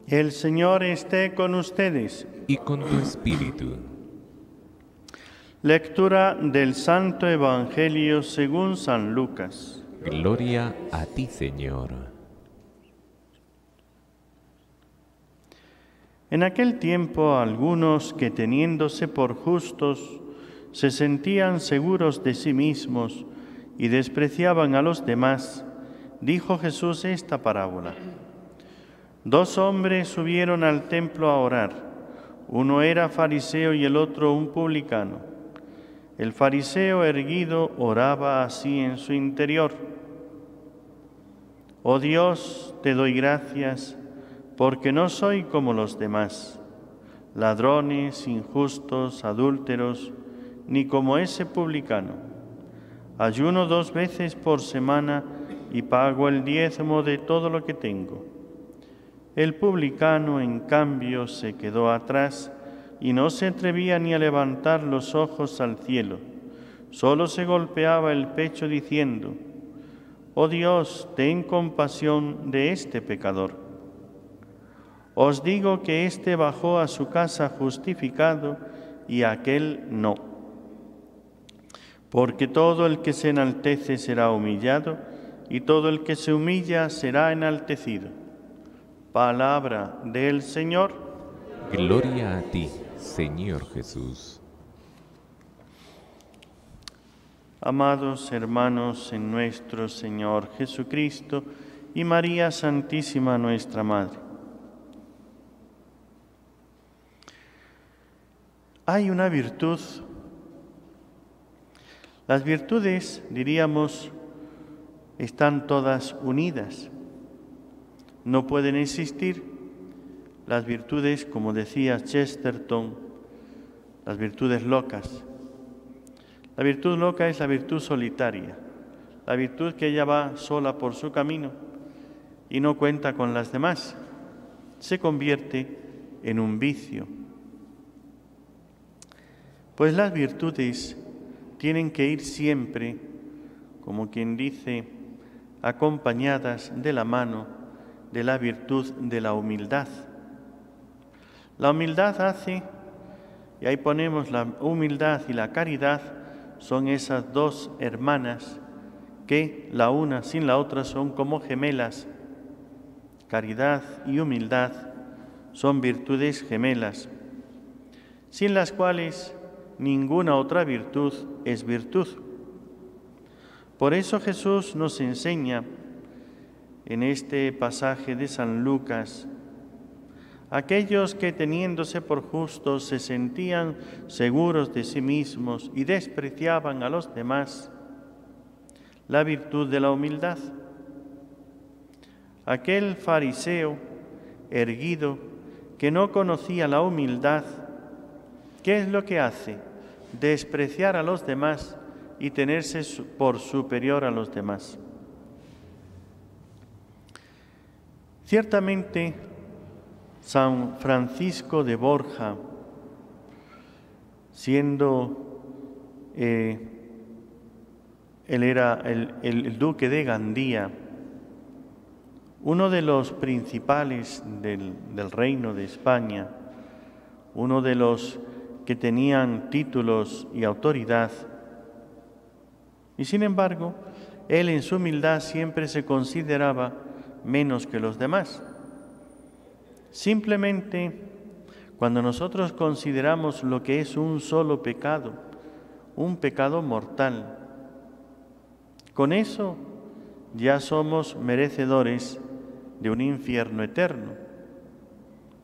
El Señor esté con ustedes. Y con tu espíritu. Lectura del Santo Evangelio según San Lucas. Gloria a ti, Señor. En aquel tiempo algunos que teniéndose por justos se sentían seguros de sí mismos y despreciaban a los demás, dijo Jesús esta parábola. 2 hombres subieron al templo a orar. Uno era fariseo y el otro un publicano. El fariseo erguido oraba así en su interior: Oh Dios, te doy gracias, porque no soy como los demás, ladrones, injustos, adúlteros, ni como ese publicano. Ayuno 2 veces por semana y pago el diezmo de todo lo que tengo. El publicano, en cambio, se quedó atrás y no se atrevía ni a levantar los ojos al cielo. Solo se golpeaba el pecho diciendo: Oh Dios, ten compasión de este pecador. Os digo que éste bajó a su casa justificado y aquel no. Porque todo el que se enaltece será humillado y todo el que se humilla será enaltecido. Palabra del Señor. Gloria a ti, Señor Jesús. Amados hermanos en nuestro Señor Jesucristo y María Santísima nuestra Madre, hay una virtud. Las virtudes, diríamos, están todas unidas. No pueden existir las virtudes, como decía Chesterton, las virtudes locas. La virtud loca es la virtud solitaria, la virtud que ella va sola por su camino y no cuenta con las demás. Se convierte en un vicio. Pues las virtudes tienen que ir siempre, como quien dice, acompañadas de la mano de la virtud de la humildad. La humildad hace, y ahí ponemos la humildad y la caridad, son esas 2 hermanas que la una sin la otra son como gemelas. Caridad y humildad son virtudes gemelas, sin las cuales ninguna otra virtud es virtud. Por eso Jesús nos enseña en este pasaje de San Lucas: aquellos que teniéndose por justos se sentían seguros de sí mismos y despreciaban a los demás, la virtud de la humildad. Aquel fariseo erguido que no conocía la humildad, ¿qué es lo que hace? Despreciar a los demás y tenerse por superior a los demás. Ciertamente, San Francisco de Borja, siendo él era el duque de Gandía, uno de los principales del reino de España, uno de los que tenían títulos y autoridad, y sin embargo, él en su humildad siempre se consideraba menos que los demás. Simplemente, cuando nosotros consideramos lo que es un solo pecado, un pecado mortal, con eso ya somos merecedores de un infierno eterno,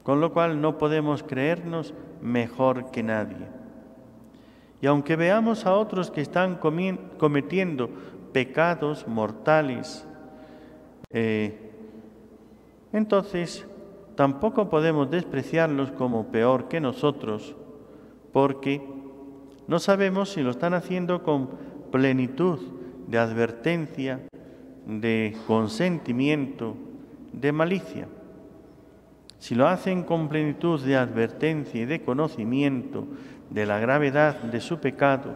con lo cual no podemos creernos mejor que nadie. Y aunque veamos a otros que están cometiendo pecados mortales, entonces tampoco podemos despreciarlos como peor que nosotros, porque no sabemos si lo están haciendo con plenitud de advertencia, de consentimiento, de malicia. Si lo hacen con plenitud de advertencia y de conocimiento de la gravedad de su pecado,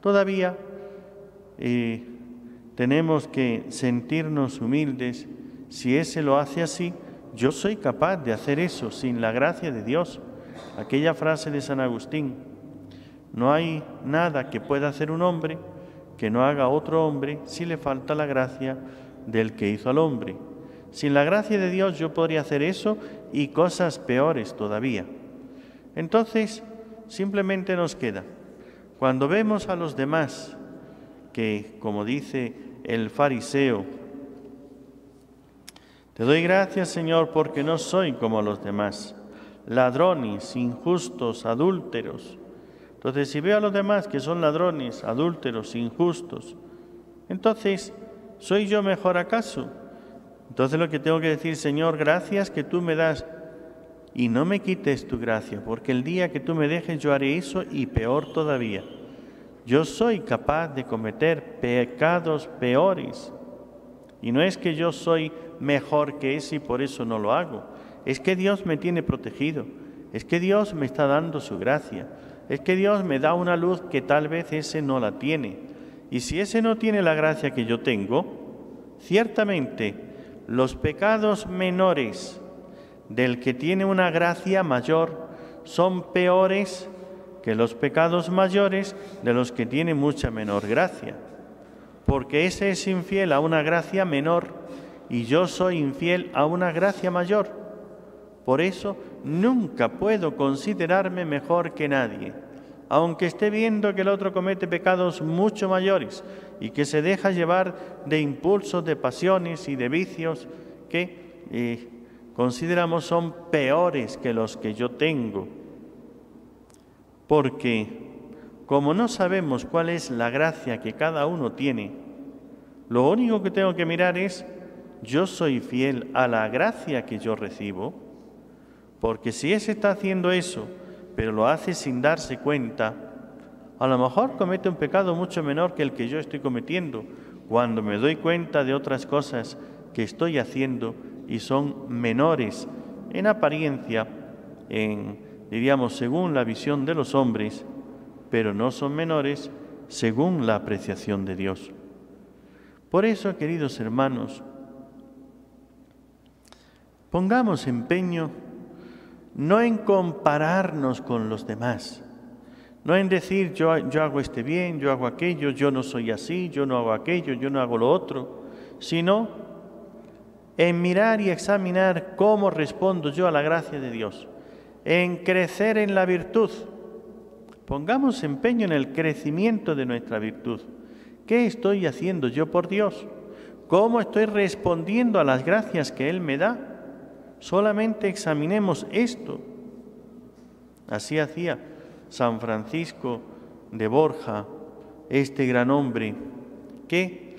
todavía tenemos que sentirnos humildes si ese lo hace así, yo soy capaz de hacer eso sin la gracia de Dios. Aquella frase de San Agustín: no hay nada que pueda hacer un hombre que no haga otro hombre si le falta la gracia del que hizo al hombre. Sin la gracia de Dios yo podría hacer eso y cosas peores todavía. Entonces, simplemente nos queda, cuando vemos a los demás, que, como dice el fariseo, te doy gracias, Señor, porque no soy como los demás, ladrones, injustos, adúlteros. Entonces, si veo a los demás que son ladrones, adúlteros, injustos, entonces, ¿soy yo mejor acaso? Entonces lo que tengo que decir: Señor, gracias que tú me das, y no me quites tu gracia, porque el día que tú me dejes yo haré eso y peor todavía. Yo soy capaz de cometer pecados peores, y no es que yo soy mejor que ese y por eso no lo hago. Es que Dios me tiene protegido, es que Dios me está dando su gracia, es que Dios me da una luz que tal vez ese no la tiene. Y si ese no tiene la gracia que yo tengo, ciertamente los pecados menores del que tiene una gracia mayor son peores que los pecados mayores de los que tiene mucha menor gracia. Porque ese es infiel a una gracia menor y yo soy infiel a una gracia mayor. Por eso nunca puedo considerarme mejor que nadie, aunque esté viendo que el otro comete pecados mucho mayores y que se deja llevar de impulsos, de pasiones y de vicios que consideramos son peores que los que yo tengo. Porque como no sabemos cuál es la gracia que cada uno tiene, lo único que tengo que mirar es: yo soy fiel a la gracia que yo recibo. Porque si ese está haciendo eso, pero lo hace sin darse cuenta, a lo mejor comete un pecado mucho menor que el que yo estoy cometiendo, cuando me doy cuenta de otras cosas que estoy haciendo y son menores en apariencia, diríamos, según la visión de los hombres, pero no son menores según la apreciación de Dios. Por eso, queridos hermanos, pongamos empeño no en compararnos con los demás, no en decir yo hago este bien, yo hago aquello, yo no soy así, yo no hago aquello, yo no hago lo otro, sino en mirar y examinar cómo respondo yo a la gracia de Dios, en crecer en la virtud. Pongamos empeño en el crecimiento de nuestra virtud. ¿Qué estoy haciendo yo por Dios? ¿Cómo estoy respondiendo a las gracias que Él me da? Solamente examinemos esto. Así hacía San Francisco de Borja, este gran hombre, que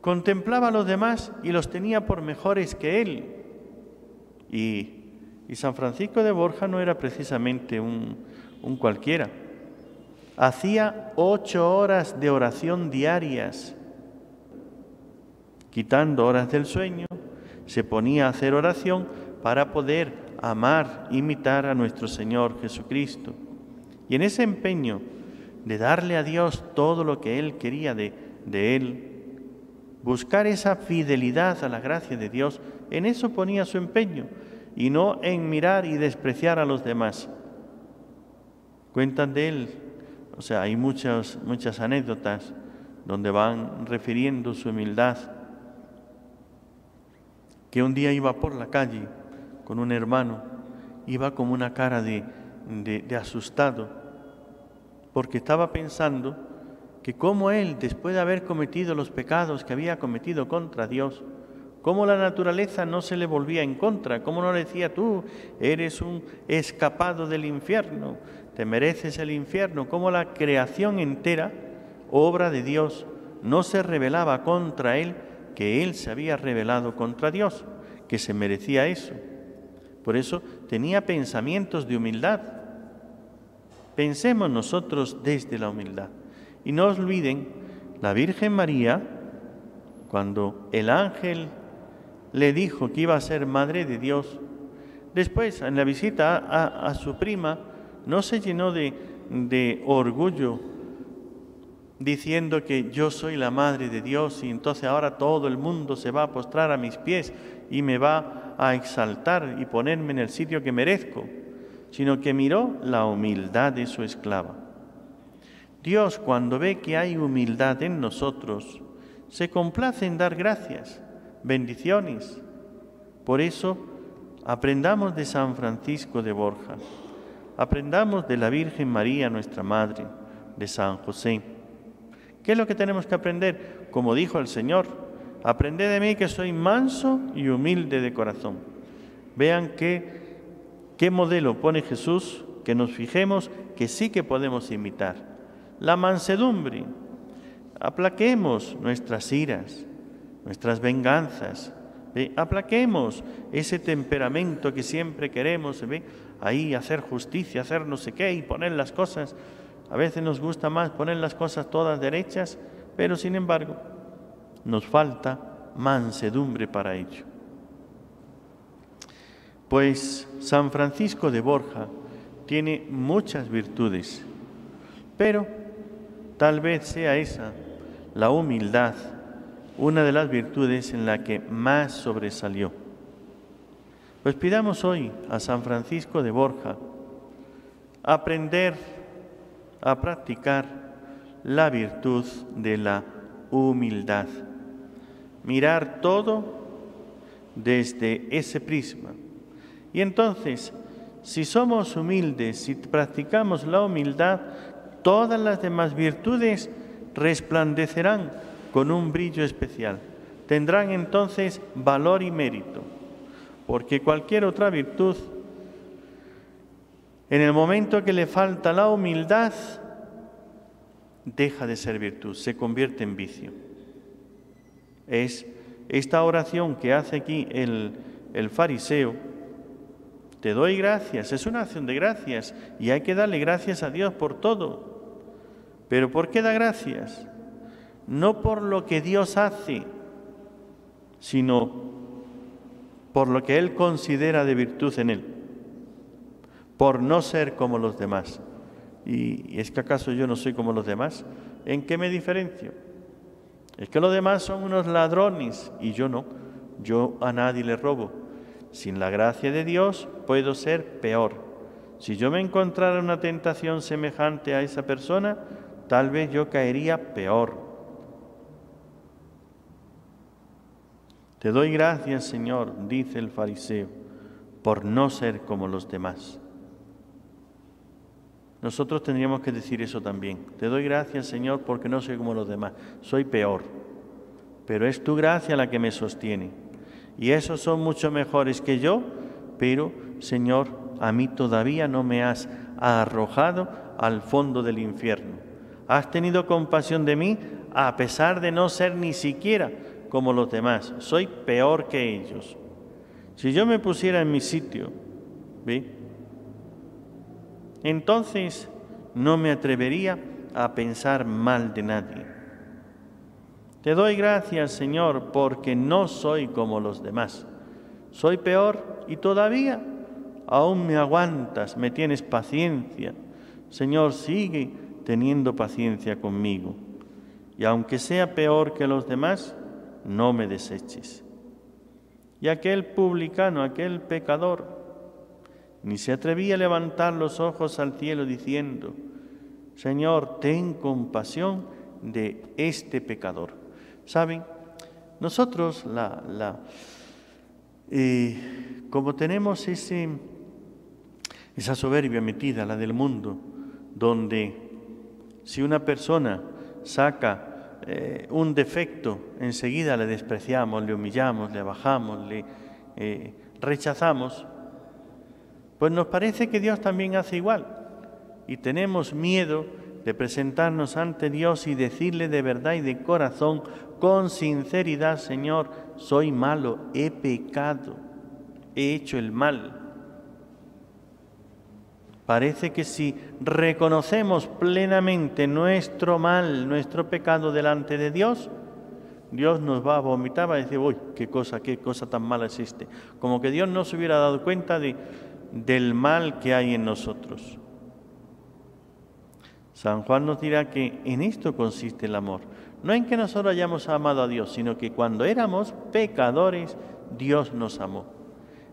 contemplaba a los demás y los tenía por mejores que él. Y San Francisco de Borja no era precisamente un cualquiera. Hacía 8 horas de oración diarias, quitando horas del sueño, se ponía a hacer oración para poder amar, imitar a nuestro Señor Jesucristo. Y en ese empeño de darle a Dios todo lo que Él quería de Él, buscar esa fidelidad a la gracia de Dios, en eso ponía su empeño, y no en mirar y despreciar a los demás. Cuentan de Él, hay muchas anécdotas donde van refiriendo su humildad, que un día iba por la calle con un hermano, iba con una cara de asustado, porque estaba pensando que cómo él, después de haber cometido los pecados que había cometido contra Dios, cómo la naturaleza no se le volvía en contra, cómo no le decía: tú eres un escapado del infierno, te mereces el infierno, cómo la creación entera, obra de Dios, no se rebelaba contra él, que él se había rebelado contra Dios, que se merecía eso. Por eso tenía pensamientos de humildad. Pensemos nosotros desde la humildad. Y no olviden, la Virgen María, cuando el ángel le dijo que iba a ser Madre de Dios, después, en la visita a su prima, no se llenó de orgullo, diciendo que yo soy la Madre de Dios y entonces ahora todo el mundo se va a postrar a mis pies y me va a exaltar y ponerme en el sitio que merezco, sino que miró la humildad de su esclava. Dios, cuando ve que hay humildad en nosotros, se complace en dar gracias, bendiciones. Por eso, aprendamos de San Francisco de Borja, aprendamos de la Virgen María, nuestra Madre, de San José. ¿Qué es lo que tenemos que aprender? Como dijo el Señor, aprended de mí que soy manso y humilde de corazón. Vean qué modelo pone Jesús, que nos fijemos que sí que podemos imitar. La mansedumbre. Aplaquemos nuestras iras, nuestras venganzas. Aplaquemos ese temperamento que siempre queremos, ahí hacer justicia, hacer no sé qué y poner las cosas. A veces nos gusta más poner las cosas todas derechas, pero sin embargo nos falta mansedumbre para ello. Pues San Francisco de Borja tiene muchas virtudes, pero tal vez sea esa, la humildad, una de las virtudes en la que más sobresalió. Pues pidamos hoy a San Francisco de Borja aprender a practicar la virtud de la humildad. Mirar todo desde ese prisma. Y entonces, si somos humildes, si practicamos la humildad, todas las demás virtudes resplandecerán con un brillo especial. Tendrán entonces valor y mérito, porque cualquier otra virtud, en el momento que le falta la humildad, deja de ser virtud, se convierte en vicio. Es esta oración que hace aquí el fariseo: te doy gracias, es una acción de gracias y hay que darle gracias a Dios por todo. ¿Pero por qué da gracias? No por lo que Dios hace, sino por lo que Él considera de virtud en Él, por no ser como los demás. ¿Y es que acaso yo no soy como los demás? ¿En qué me diferencio? Es que los demás son unos ladrones y yo no, yo a nadie le robo. Sin la gracia de Dios puedo ser peor. Si yo me encontrara una tentación semejante a esa persona, tal vez yo caería peor. Te doy gracias, Señor, dice el fariseo, por no ser como los demás. Nosotros tendríamos que decir eso también. Te doy gracias, Señor, porque no soy como los demás. Soy peor, pero es tu gracia la que me sostiene. Y esos son mucho mejores que yo, pero, Señor, a mí todavía no me has arrojado al fondo del infierno. Has tenido compasión de mí a pesar de no ser ni siquiera como los demás. Soy peor que ellos. Si yo me pusiera en mi sitio, ¿ve?, entonces no me atrevería a pensar mal de nadie. Te doy gracias, Señor, porque no soy como los demás. Soy peor y todavía aún me aguantas, me tienes paciencia. Señor, sigue teniendo paciencia conmigo. Y aunque sea peor que los demás, no me deseches. Y aquel publicano, aquel pecador, ni se atrevía a levantar los ojos al cielo diciendo: Señor, ten compasión de este pecador. ¿Saben? Nosotros, como tenemos esa soberbia metida, la del mundo, donde si una persona saca un defecto, enseguida le despreciamos, le humillamos, le abajamos, le rechazamos, pues nos parece que Dios también hace igual y tenemos miedo de presentarnos ante Dios y decirle de verdad y de corazón, con sinceridad: Señor, soy malo, he pecado, he hecho el mal. Parece que si reconocemos plenamente nuestro mal, nuestro pecado delante de Dios, Dios nos va a vomitar, va a decir: uy, qué cosa tan mala es este. Como que Dios no se hubiera dado cuenta del mal que hay en nosotros. San Juan nos dirá que en esto consiste el amor. No en que nosotros hayamos amado a Dios, sino que cuando éramos pecadores, Dios nos amó.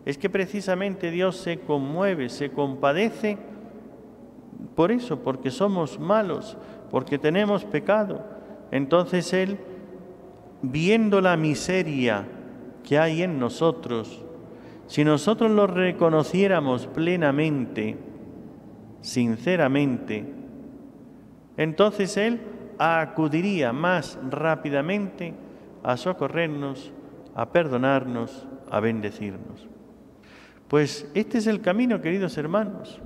Es que precisamente Dios se conmueve, se compadece por eso, porque somos malos, porque tenemos pecado. Entonces Él, viendo la miseria que hay en nosotros, si nosotros lo reconociéramos plenamente, sinceramente, entonces Él acudiría más rápidamente a socorrernos, a perdonarnos, a bendecirnos. Pues este es el camino, queridos hermanos,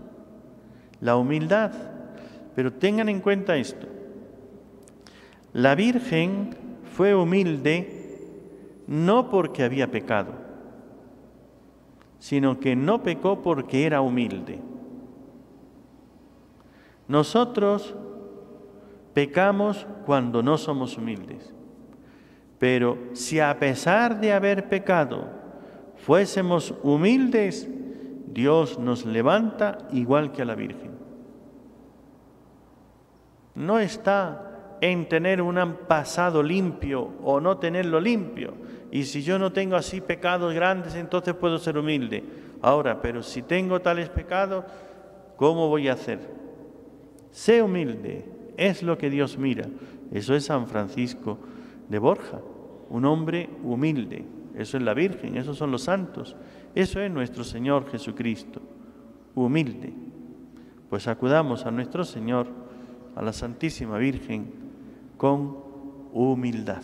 la humildad. Pero tengan en cuenta esto: la Virgen fue humilde no porque había pecado, sino que no pecó porque era humilde. Nosotros pecamos cuando no somos humildes, pero si a pesar de haber pecado fuésemos humildes, Dios nos levanta igual que a la Virgen. No está en tener un pasado limpio o no tenerlo limpio. Y si yo no tengo así pecados grandes, entonces puedo ser humilde. Ahora, pero si tengo tales pecados, ¿cómo voy a hacer? Sé humilde, es lo que Dios mira. Eso es San Francisco de Borja, un hombre humilde. Eso es la Virgen, esos son los santos. Eso es nuestro Señor Jesucristo, humilde. Pues acudamos a nuestro Señor, a la Santísima Virgen, con humildad.